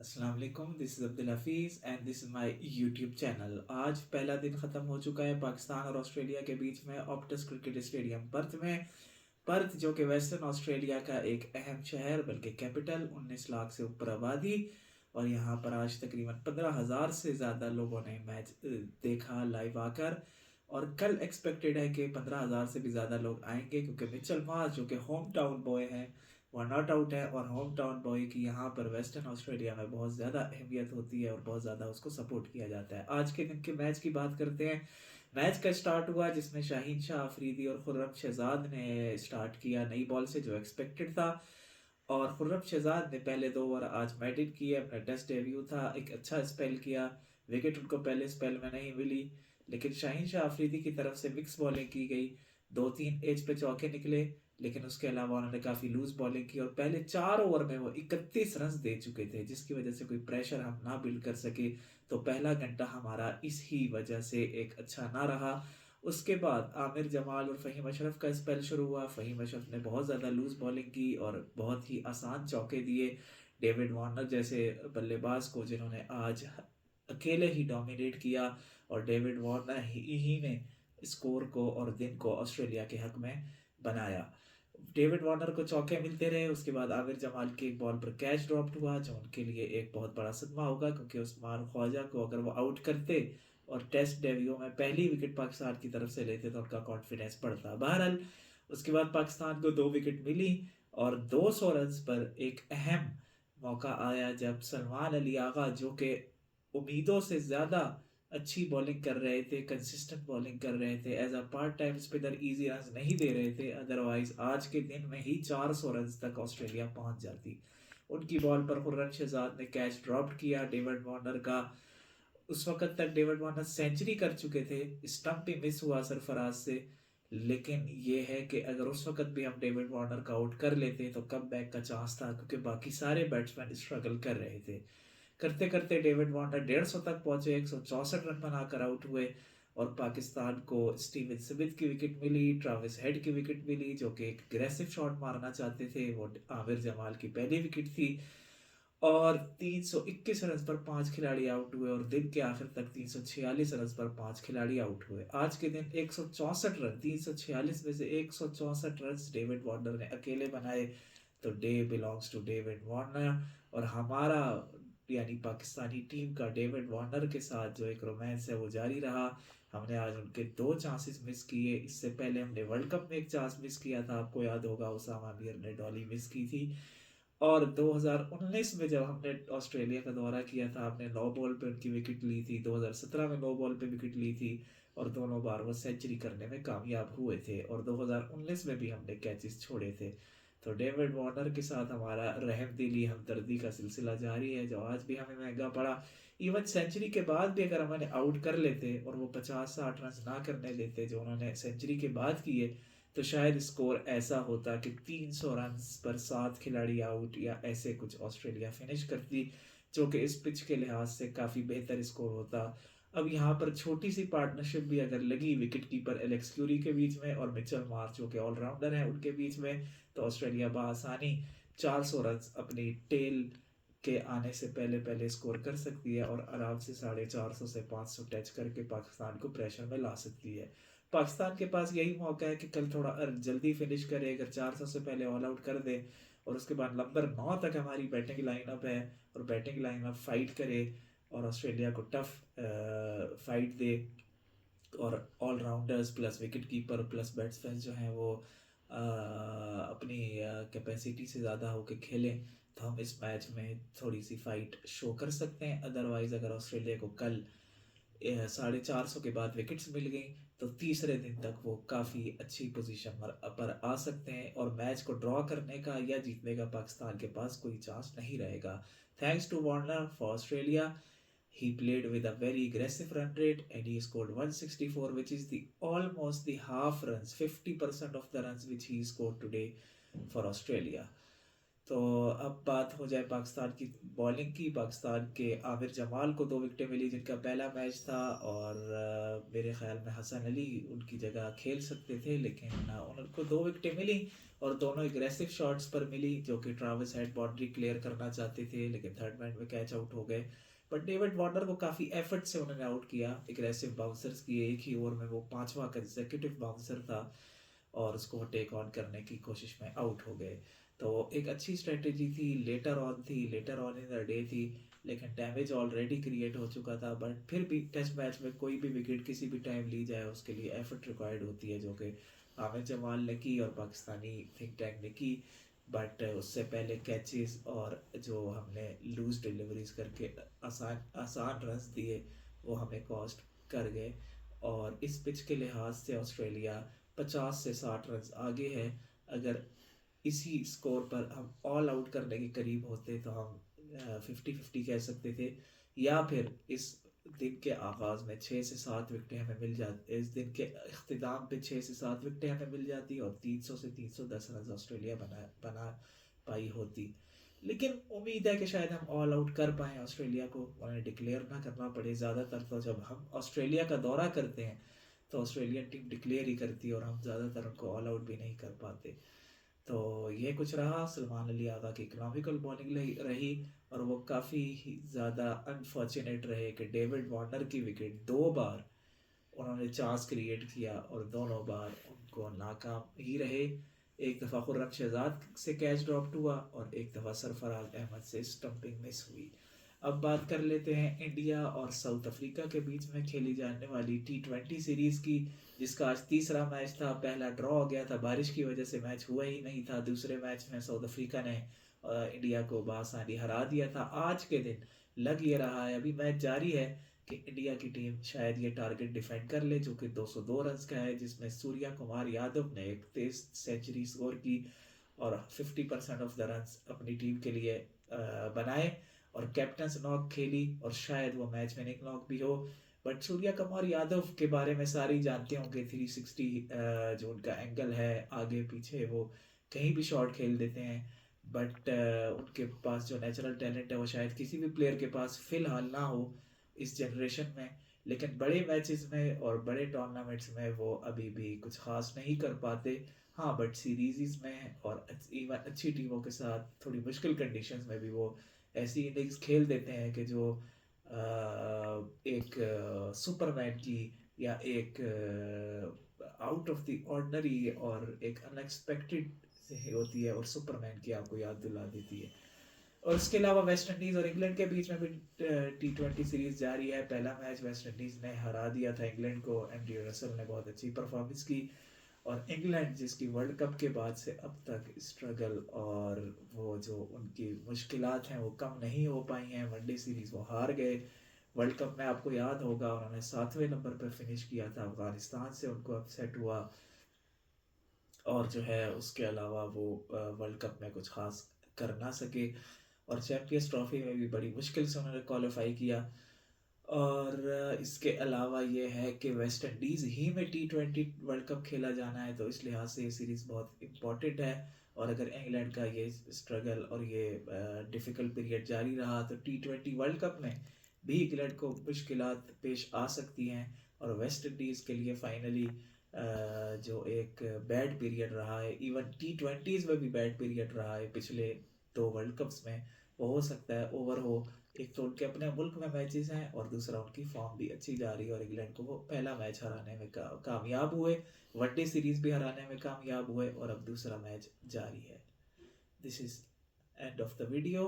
अस्सलाम वालेकुम, this is Abdul Hafeez and this is my YouTube channel. आज पहला दिन ख़त्म हो चुका है पाकिस्तान और ऑस्ट्रेलिया के बीच में ऑप्टस क्रिकेट स्टेडियम पर्थ में। पर्थ जो कि वेस्टर्न ऑस्ट्रेलिया का एक अहम शहर बल्कि कैपिटल, 19 लाख से ऊपर आबादी। और यहाँ पर आज तकरीबन 15,000 से ज़्यादा लोगों ने मैच देखा लाइव आकर। और कल एक्सपेक्टेड है कि 15,000 से भी ज़्यादा लोग आएंगे, क्योंकि मिचेल मार्श जो कि होम टाउन बॉय हैं वो नॉट आउट है। और होम टाउन बॉय की यहाँ पर वेस्टर्न ऑस्ट्रेलिया में बहुत ज़्यादा अहमियत होती है और बहुत ज़्यादा उसको सपोर्ट किया जाता है। आज के दिन के मैच की बात करते हैं। मैच का स्टार्ट हुआ जिसमें शाहीन शाह अफरीदी और खुर्रम शहजाद ने स्टार्ट किया नई बॉल से, जो एक्सपेक्टेड था। और खुर्रम शहजाद ने पहले 2 ओवर आज मेडिट किए, अपना टेस्ट डेब्यू था, एक अच्छा स्पेल किया। विकेट उनको पहले स्पेल में नहीं मिली, लेकिन शाहीन शाह अफरीदी की तरफ से मिक्स बॉलिंग की गई। 2-3 एज पे चौके निकले, लेकिन उसके अलावा उन्होंने काफ़ी लूज बॉलिंग की और पहले 4 ओवर में वो 31 रन दे चुके थे, जिसकी वजह से कोई प्रेशर हम ना बिल्ड कर सके। तो पहला घंटा हमारा इस ही वजह से एक अच्छा ना रहा। उसके बाद आमिर जमाल और फ़हीम अशरफ का स्पेल शुरू हुआ। फ़हीम अशरफ ने बहुत ज़्यादा लूज बॉलिंग की और बहुत ही आसान चौके दिए डेविड वार्नर जैसे बल्लेबाज को, जिन्होंने आज अकेले ही डोमिनेट किया। और डेविड वार्नर ही ने स्कोर को और दिन को ऑस्ट्रेलिया के हक में बनाया। डेविड वार्नर को चौके मिलते रहे। उसके बाद आमिर जमाल की एक बॉल पर कैच ड्रॉप्ड हुआ, जो उनके लिए एक बहुत बड़ा सदमा होगा, क्योंकि उस्मान ख्वाजा को अगर वो आउट करते और टेस्ट डेब्यू में पहली विकेट पाकिस्तान की तरफ से लेते तो उनका कॉन्फिडेंस बढ़ता। बहरहाल उसके बाद पाकिस्तान को 2 विकेट मिली और 200 रन पर एक अहम मौका आया जब सलमान अली आगा, जो कि उम्मीदों से ज़्यादा अच्छी बॉलिंग कर रहे थे, कंसिस्टेंट बॉलिंग कर रहे थे, as a part time spinner easy run नहीं दे रहे थे, अदरवाइज आज के दिन में ही 400 रन तक ऑस्ट्रेलिया पहुंच जाती। उनकी बॉल पर खुर्रम शहजाद ने कैच ड्रॉप किया डेविड वार्नर का। उस वक्त तक डेविड वार्नर सेंचुरी कर चुके थे, स्टंप भी मिस हुआ सरफराज से। लेकिन ये है कि अगर उस वक्त भी हम डेविड वार्नर का आउट कर लेते तो कम बैक का चांस था, क्योंकि बाकी सारे बैट्समैन स्ट्रगल कर रहे थे। करते करते डेविड वार्नर 150 तक पहुंचे, 164 रन बनाकर आउट हुए। और पाकिस्तान को स्टीवन स्मिथ की विकेट मिली, ट्राविस हेड की विकेट मिली, जो कि एक अग्रेसिव शॉट मारना चाहते थे। वो आमिर जमाल की पहली विकेट थी। और 321 रन पर 5 खिलाड़ी आउट हुए और दिन के आखिर तक 346 रन पर 5 खिलाड़ी आउट हुए। आज के दिन 164 रन, 346 में से 164 रन डेविड वार्नर ने अकेले बनाए। तो day belongs to David Warner. और हमारा यानी पाकिस्तानी टीम का डेविड वार्नर के साथ जो एक रोमांस है वो जारी रहा। हमने आज उनके 2 चांसेस मिस किए। इससे पहले हमने वर्ल्ड कप में एक चांस मिस किया था, आपको याद होगा, उसामा मीर ने डॉली मिस की थी। और 2019 में जब हमने ऑस्ट्रेलिया का दौरा किया था, हमने 9 बॉल पे उनकी विकेट ली थी। 2017 में 9 बॉल पे विकेट ली थी और दोनों बार वो सेंचुरी करने में कामयाब हुए थे। और 2019 में भी हमने कैचेस छोड़े थे। तो डेविड वार्नर के साथ हमारा रहमदिली हमदर्दी का सिलसिला जारी है, जो आज भी हमें महंगा पड़ा। इवन सेंचुरी के बाद भी अगर हमें आउट कर लेते और वो 50-60 रन ना करने देते जो उन्होंने सेंचुरी के बाद किए, तो शायद स्कोर ऐसा होता कि 300 रन पर 7 खिलाड़ी आउट या ऐसे कुछ ऑस्ट्रेलिया फिनिश करती, जो कि इस पिच के लिहाज से काफ़ी बेहतर स्कोर होता। अब यहाँ पर छोटी सी पार्टनरशिप भी अगर लगी विकेट कीपर एलेक्स क्यूरी के बीच में और मिचेल मार्श जो कि ऑलराउंडर हैं उनके बीच में, तो ऑस्ट्रेलिया बआसानी 400 रन अपनी टेल के आने से पहले पहले स्कोर कर सकती है और आराम से 450 से 500 टच करके पाकिस्तान को प्रेशर में ला सकती है। पाकिस्तान के पास यही मौका है कि कल थोड़ा जल्दी फिनिश करे, अगर 400 से पहले ऑल आउट कर दे और उसके बाद नंबर 9 तक हमारी बैटिंग लाइनअप है और बैटिंग लाइनअप फाइट करे और ऑस्ट्रेलिया को टफ फाइट दे। और allrounders plus wicket keeper plus batsman जो हैं वो अपनी कैपेसिटी से ज़्यादा होकर खेलें, तो हम इस मैच में थोड़ी सी फाइट शो कर सकते हैं। अदरवाइज़ अगर ऑस्ट्रेलिया को कल 450 के बाद विकेट्स मिल गई तो तीसरे दिन तक वो काफ़ी अच्छी पोजीशन पर आ सकते हैं और मैच को ड्रॉ करने का या जीतने का पाकिस्तान के पास कोई चांस नहीं रहेगा। Thanks to Warner for Australia. He played with a very aggressive run rate and he scored 164, which is the almost the half runs, 50% of the runs which he scored today for Australia. तो अब बात हो जाए पाकिस्तान की bowling की। पाकिस्तान के आमिर जमाल को 2 विकेटें मिली जिनका पहला मैच था, और मेरे ख़्याल में हसन अली उनकी जगह खेल सकते थे, लेकिन उनको 2 विकेटें मिली और दोनों एग्रेसिव शॉट्स पर मिली, जो कि ट्रेविस हेड बाउंड्री क्लियर करना चाहते थे लेकिन थर्ड मैन में कैच आउट हो गए। बट डेविड वार्नर को काफ़ी एफर्ट से उन्होंने आउट किया। एग्रेसिव बाउंसर्स किए, एक ही ओवर में वो 5वां कंसेक्यूटिव बाउंसर था और उसको वो टेक ऑन करने की कोशिश में आउट हो गए। तो एक अच्छी स्ट्रेटजी थी, later on in the day थी, लेकिन डैमेज ऑलरेडी क्रिएट हो चुका था। बट फिर भी टेस्ट मैच में कोई भी विकेट किसी भी टाइम ली जाए उसके लिए एफर्ट रिक्वायर्ड होती है, जो कि आमिर जमाल ने की और पाकिस्तानी थिंक टैंक ने की। बट उससे पहले कैचेस और जो हमने लूज डिलीवरीज करके आसान आसान रन्स दिए वो हमें कॉस्ट कर गए। और इस पिच के लिहाज से ऑस्ट्रेलिया 50 से 60 रन आगे है। अगर इसी स्कोर पर हम ऑल आउट करने के करीब होते तो हम 50-50 कह सकते थे, या फिर इस दिन के आगाज़ में 6 से 7 विकेटें हमें मिल जाती, इस दिन के अख्तिताम पे 6 से 7 विकेटें हमें मिल जाती और 300 से 310 रन ऑस्ट्रेलिया बना पाई होती। लेकिन उम्मीद है कि शायद हम ऑल आउट कर पाएँ ऑस्ट्रेलिया को, उन्हें डिक्लेयर ना करना पड़े। ज़्यादातर तो जब हम ऑस्ट्रेलिया का दौरा करते हैं तो ऑस्ट्रेलियन टीम डिक्लेयर ही करती है और हम ज़्यादातर उनको ऑल आउट भी नहीं कर पाते। तो ये कुछ रहा। सलमान अली आगा की इकोनॉमिकल बॉलिंग रही और वो काफ़ी ज़्यादा अनफॉर्चुनेट रहे कि डेविड वार्नर की विकेट 2 बार उन्होंने चांस क्रिएट किया और दोनों बार उनको नाकाम ही रहे। एक दफ़ा खुर्रम शहजाद से कैच ड्रॉप्ड हुआ और एक दफ़ा सरफराज अहमद से स्टंपिंग मिस हुई। अब बात कर लेते हैं इंडिया और साउथ अफ्रीका के बीच में खेली जाने वाली T20 सीरीज़ की, जिसका आज तीसरा मैच था। पहला ड्रॉ हो गया था, बारिश की वजह से मैच हुआ ही नहीं था। दूसरे मैच में साउथ अफ्रीका ने इंडिया को बआसानी हरा दिया था। आज के दिन लग ये रहा है, अभी मैच जारी है, कि इंडिया की टीम शायद ये टारगेट डिफेंड कर ले, जो कि 202 रन का है, जिसमें सूर्या कुमार यादव ने एक तेज सेंचुरी स्कोर की और 50% ऑफ द रन अपनी टीम के लिए बनाए और कैप्टन नॉक खेली और शायद वो मैच विनिंग नॉक भी हो। बट सूर्या कुमार यादव के बारे में सारे ही जानते होंगे, 360 जो उनका एंगल है आगे पीछे, वो कहीं भी शॉट खेल देते हैं। बट उनके पास जो नेचुरल टैलेंट है वो शायद किसी भी प्लेयर के पास फिलहाल ना हो इस जनरेशन में। लेकिन बड़े मैचेस में और बड़े टूर्नामेंट्स में वो अभी भी कुछ खास नहीं कर पाते। हाँ, बट सीरीज़ में और इवन अच्छी टीमों के साथ थोड़ी मुश्किल कंडीशंस में भी वो ऐसी इनिंग्स खेल देते हैं कि जो एक सुपरमैन की या एक आउट ऑफ द ऑर्डिनरी और एक अनएक्सपेक्टेड होती है और सुपरमैन की आपको याद दिला देती है। और इसके अलावा वेस्ट इंडीज़ और इंग्लैंड के बीच में भी T20 सीरीज जारी है। पहला मैच वेस्ट इंडीज़ ने हरा दिया था इंग्लैंड को, एंड्रयू रसल ने बहुत अच्छी परफॉर्मेंस की। और इंग्लैंड जिसकी वर्ल्ड कप के बाद से अब तक स्ट्रगल और वो जो उनकी मुश्किलात हैं वो कम नहीं हो पाई हैं। वनडे सीरीज़ वो हार गए। वर्ल्ड कप में आपको याद होगा उन्होंने 7वें नंबर पर फिनिश किया था, अफगानिस्तान से उनको अपसेट हुआ। और जो है उसके अलावा वो वर्ल्ड कप में कुछ खास कर ना सके और चैंपियंस ट्रॉफी में भी बड़ी मुश्किल से उन्होंने क्वालिफाई किया। और इसके अलावा ये है कि वेस्ट इंडीज़ ही में T20 वर्ल्ड कप खेला जाना है, तो इस लिहाज से ये सीरीज़ बहुत इम्पॉर्टेंट है। और अगर इंग्लैंड का ये स्ट्रगल और ये डिफ़िकल्ट पीरियड जारी रहा तो T20 वर्ल्ड कप में भी इंग्लैंड को मुश्किलात पेश आ सकती हैं। और वेस्ट इंडीज़ के लिए फाइनली जो एक बैड पीरियड रहा है, इवन T20s में भी बैड पीरियड रहा है पिछले 2 वर्ल्ड कप्स में, वो हो सकता है ओवर हो। एक तो उनके अपने मुल्क में मैचेस हैं और दूसरा उनकी फॉर्म भी अच्छी जा रही है और इंग्लैंड को वो पहला मैच हराने में कामयाब हुए, वनडे सीरीज भी हराने में कामयाब हुए और अब दूसरा मैच जारी है। This is end of the video.